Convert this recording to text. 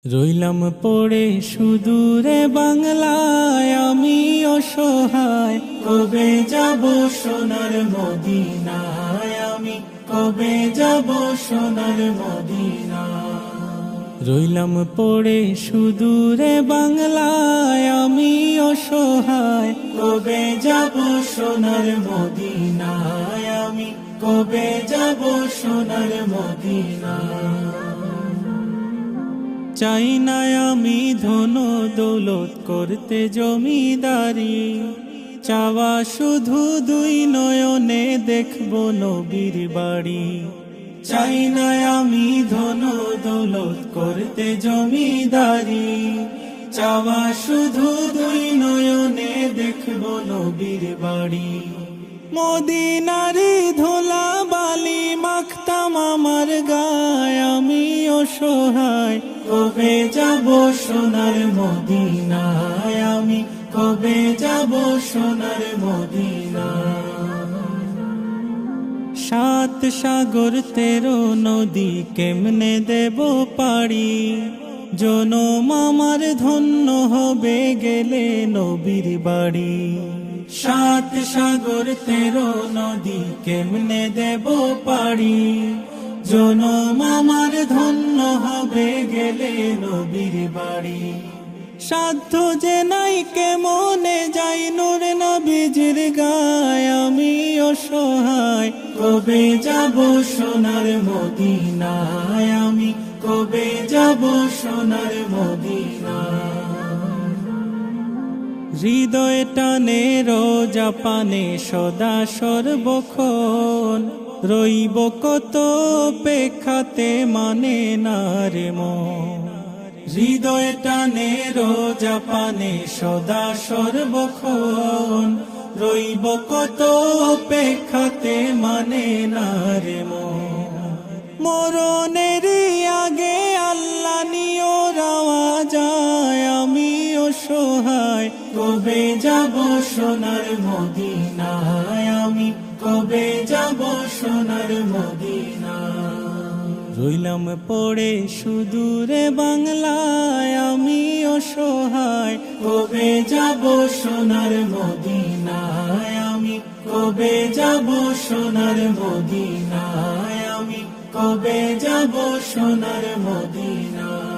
রইলাম পড়ে সুদূরে বাংলায়, আমি অসহায়। কবে যাব সোনার মদিনায়, আমি কবে যাব সোনার মদিনায়। রইলাম পড়ে সুদূরে বাংলায়, আমি অসহায়। কবে যাব সোনার মদিনায়, আমি কবে যাব সোনার মদিনায়। চাই না আমি ধন দৌলত করতে জমিদারি, চাওয়া শুধু দুই নয়নে দেখব নবীর বাড়ি। চাই না আমি ধন দৌলত করতে জমিদারি, চাওয়া শুধু দুই নয়নে দেখব নবীর বাড়ি। মদিনারি ধুলা বালি মাখতাম আমার গায়, আমি অসহায়। কবে যাব সোনার মদিনায়, আমি কবে যাব সোনার মদিনায়। সাত সাগর 13 নদী কেমনে দেব পাড়ি, জনম আমার ধন্য হবে গেলে নবীর বাড়ি। সাত সাগর 13 নদী কেমনে দেব পাড়ি, জনম আমার ধন্য হবে গেলে নবীর বাড়ি। সাধ্য যে নাই কেমনে যাই নূর নবীজির গায়, আমি অসহায়। কবে যাব সোনার মদিনায়, আমি কবে যাব সোনার মদিনায়। হৃদয় টানে রোজা পানে সদা সর্বক্ষণ, রইব কত অপেক্ষাতে মানে না রে মন। হৃদয় টানে রোজা পানে সদা সর্বক্ষণ, রইব কত অপেক্ষাতে মানে না রে মন। মরণের আগে আল্লাহ নিও রাওয়া যায়, আমি অসহায়। কবে যাব সোনার মদিনায়, আমি কবে যাব সোনার মদিনায়। রইলাম পড়ে সুদূরে বাংলায়, আমি অসহায়। কবে যাব সোনার মদিনায়, আমি কবে যাব সোনার মদিনায়, আমি কবে যাব সোনার মদিনায়।